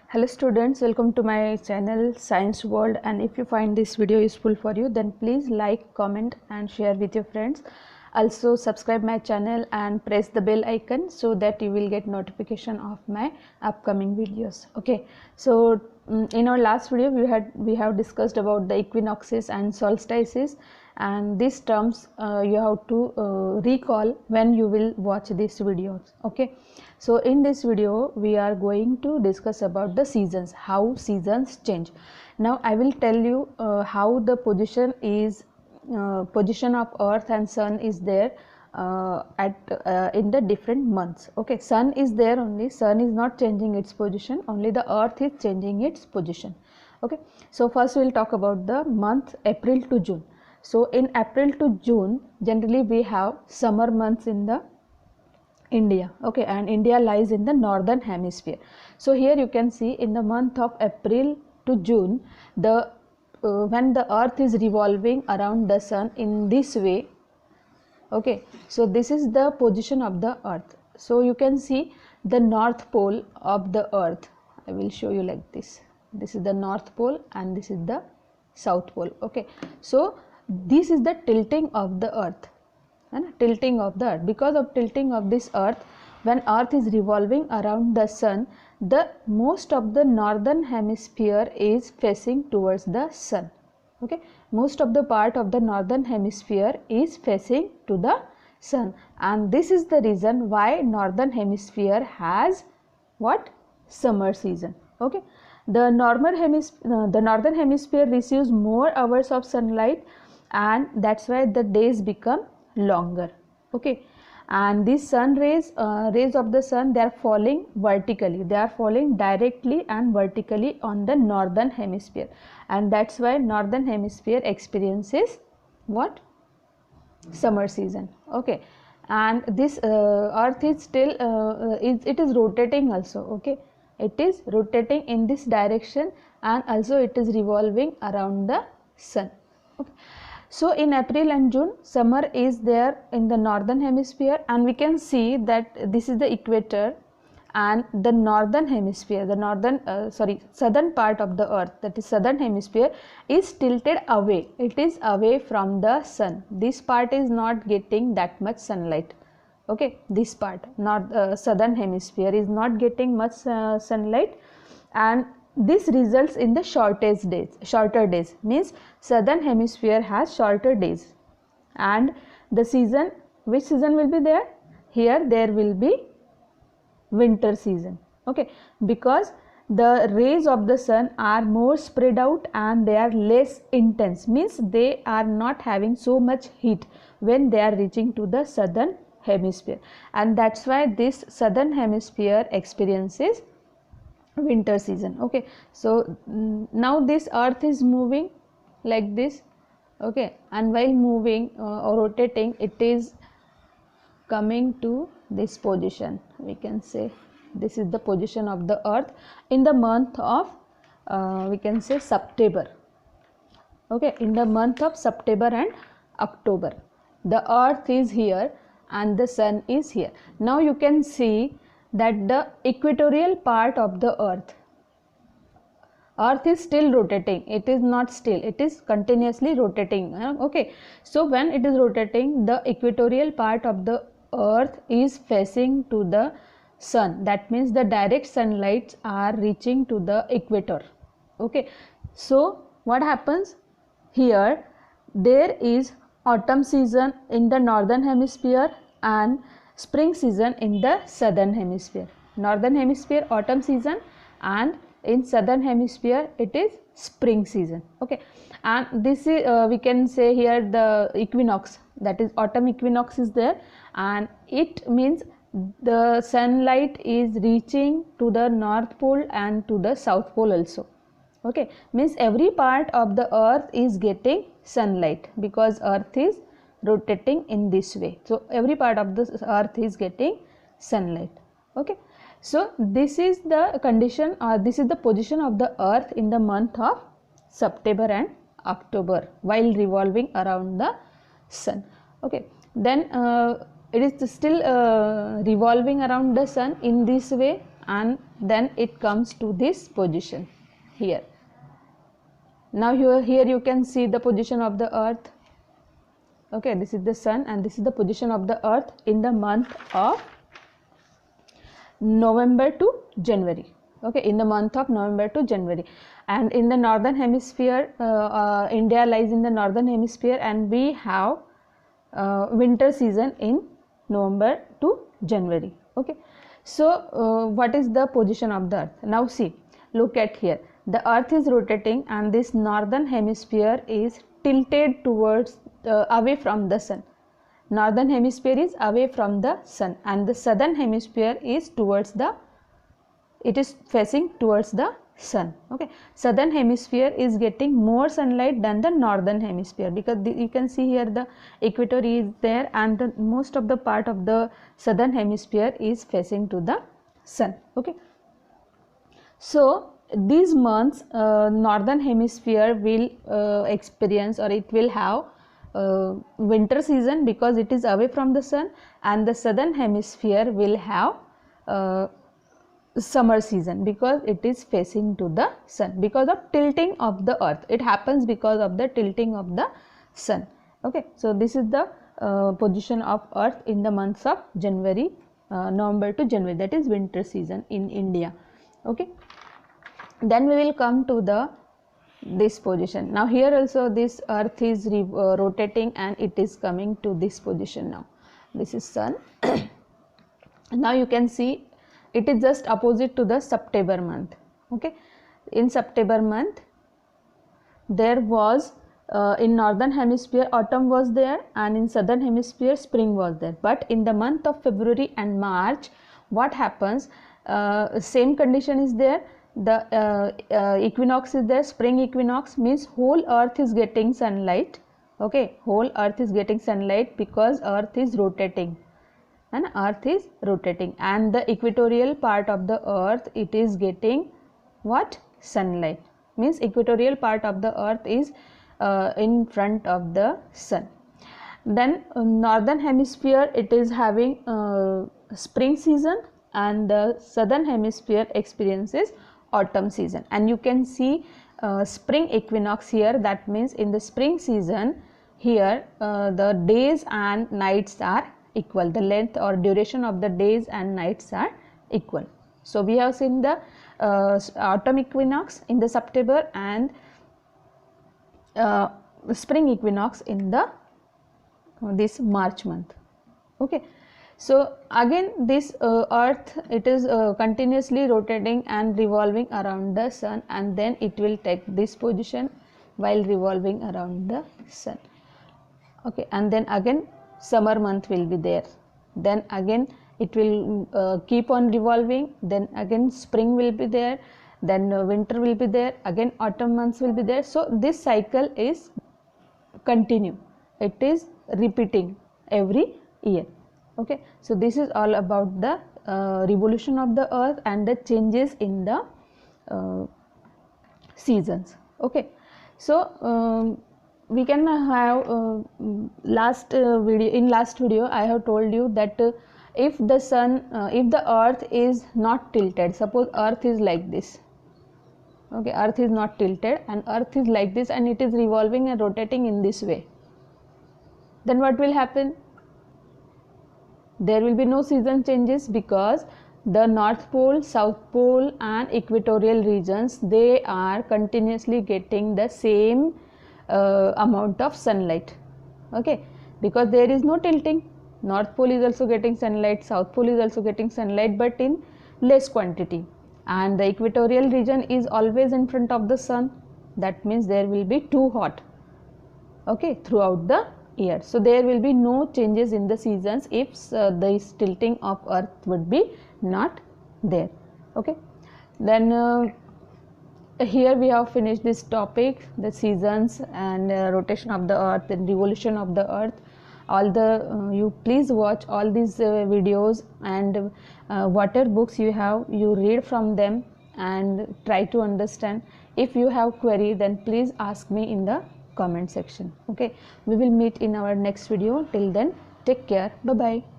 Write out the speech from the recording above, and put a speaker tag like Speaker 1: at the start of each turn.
Speaker 1: Hello students, welcome to my channel Science World, and if you find this video useful for you then please like, comment and share with your friends. Also subscribe my channel and press the bell icon so that you will get notification of my upcoming videos. Okay, so in our last video we have discussed about the equinoxes and solstices, and these terms you have to recall when you will watch these videos. Okay, so in this video we are going to discuss about the seasons, how seasons change. Now I will tell you how the position of earth and sun is there in the different months. Okay, sun is there only, sun is not changing its position, only the earth is changing its position. Okay, so first we will talk about the month April to June. So in April to June generally we have summer months in the India. Okay, and India lies in the northern hemisphere. So here you can see in the month of April to June, the when the earth is revolving around the sun in this way. Okay, so this is the position of the earth. So you can see the north pole of the earth. I will show you like this. This is the north pole and this is the south pole. Okay, so this is the tilting of the earth, and tilting of the earth. Because of tilting of this earth, when earth is revolving around the sun, the most of the northern hemisphere is facing towards the sun. Okay, most of the part of the northern hemisphere is facing to the sun, and this is the reason why northern hemisphere has what? Summer season. Okay, the northern hemisphere receives more hours of sunlight, and that's why the days become longer. Okay, and these sun rays of the sun, they are falling vertically, they are falling directly and vertically on the northern hemisphere, and that's why northern hemisphere experiences what? Summer season. Okay, and this earth is still it is rotating also. Okay, it is rotating in this direction, and also it is revolving around the sun. Okay. So in April and June, summer is there in the northern hemisphere, and we can see that this is the equator, and the northern hemisphere, the southern part of the earth, that is southern hemisphere, is tilted away. It is away from the sun. This part is not getting that much sunlight. Okay, this part, southern hemisphere, is not getting much sunlight, and this results in the shorter days, means southern hemisphere has shorter days. And the season, which season will be there? Here there will be winter season. Okay, because the rays of the sun are more spread out and they are less intense, means they are not having so much heat when they are reaching to the southern hemisphere, and that's why this southern hemisphere experiences winter season. Okay, so now this earth is moving like this. Okay, and while moving or rotating, it is coming to this position. We can say this is the position of the earth in the month of we can say September. Okay, in the month of September and October, the earth is here and the sun is here. Now you can see that the equatorial part of the earth is still rotating. It is not still, it is continuously rotating. Okay, so when it is rotating, the equatorial part of the earth is facing to the sun. That means the direct sunlight are reaching to the equator. Okay, so what happens here? There is autumn season in the northern hemisphere and spring season in the southern hemisphere. Northern hemisphere autumn season, and in southern hemisphere it is spring season. Okay, and this is we can say here the equinox, that is autumn equinox is there, and it means the sunlight is reaching to the north pole and to the south pole also. Okay, means every part of the earth is getting sunlight because earth is rotating in this way. So every part of the earth is getting sunlight. Okay, so this is the condition, or this is the position of the earth in the month of September and October while revolving around the sun. Okay, then it is still revolving around the sun in this way, and then it comes to this position here. Now here you can see the position of the earth. Okay, this is the sun and this is the position of the earth in the month of November to January. Okay, in the month of November to January, and in the northern hemisphere, India lies in the northern hemisphere, and we have winter season in November to January. Okay, so what is the position of the earth? Now see, look at here, the earth is rotating and this northern hemisphere is tilted towards away from the sun. Northern hemisphere is away from the sun and the southern hemisphere is towards the, it is facing towards the sun. Okay, southern hemisphere is getting more sunlight than the northern hemisphere, because you can see here the equator is there and the most of the part of the southern hemisphere is facing to the sun. Okay, so these months northern hemisphere will experience, or it will have winter season because it is away from the sun, and the southern hemisphere will have summer season because it is facing to the sun, because of tilting of the earth. It happens because of the tilting of the sun. Okay, so this is the position of earth in the months of January, November to January, that is winter season in India. Okay, then we will come to the this position. Now here also this earth is rotating and it is coming to this position. Now this is sun. Now you can see it is just opposite to the September month. Okay, in September month there was in northern hemisphere autumn was there and in southern hemisphere spring was there, but in the month of February and March what happens, same condition is there. The equinox is there, spring equinox, means whole earth is getting sunlight. Okay, whole earth is getting sunlight because earth is rotating, and earth is rotating, and the equatorial part of the earth, it is getting what? Sunlight, means equatorial part of the earth is in front of the sun. Then northern hemisphere, it is having spring season and the southern hemisphere experiences autumn season, and you can see spring equinox here. That means in the spring season here the days and nights are equal, the length or duration of the days and nights are equal. So we have seen the autumn equinox in the September and spring equinox in the this March month. Okay, so again this earth, it is continuously rotating and revolving around the sun, and then it will take this position while revolving around the sun. Okay, and then again summer month will be there, then again it will keep on revolving, then again spring will be there, then winter will be there, again autumn months will be there. So this cycle is continue, it is repeating every year. Okay, so this is all about the revolution of the earth and the changes in the seasons. Okay, so we can have last video I have told you that if the sun, if the earth is not tilted, suppose earth is like this. Okay, earth is not tilted and earth is like this and it is revolving and rotating in this way, then what will happen? There will be no season changes, because the North Pole, South Pole and equatorial regions, they are continuously getting the same amount of sunlight. Okay, because there is no tilting. North Pole is also getting sunlight, South Pole is also getting sunlight, but in less quantity, and the equatorial region is always in front of the sun. That means there will be too hot, okay, throughout the year. So there will be no changes in the seasons if this tilting of earth would be not there. Okay, then here we have finished this topic, the seasons and rotation of the earth and revolution of the earth. All the you please watch all these videos, and whatever books you have, you read from them and try to understand. If you have query, then please ask me in the comment section. Okay, we will meet in our next video. Till then, take care. Bye bye.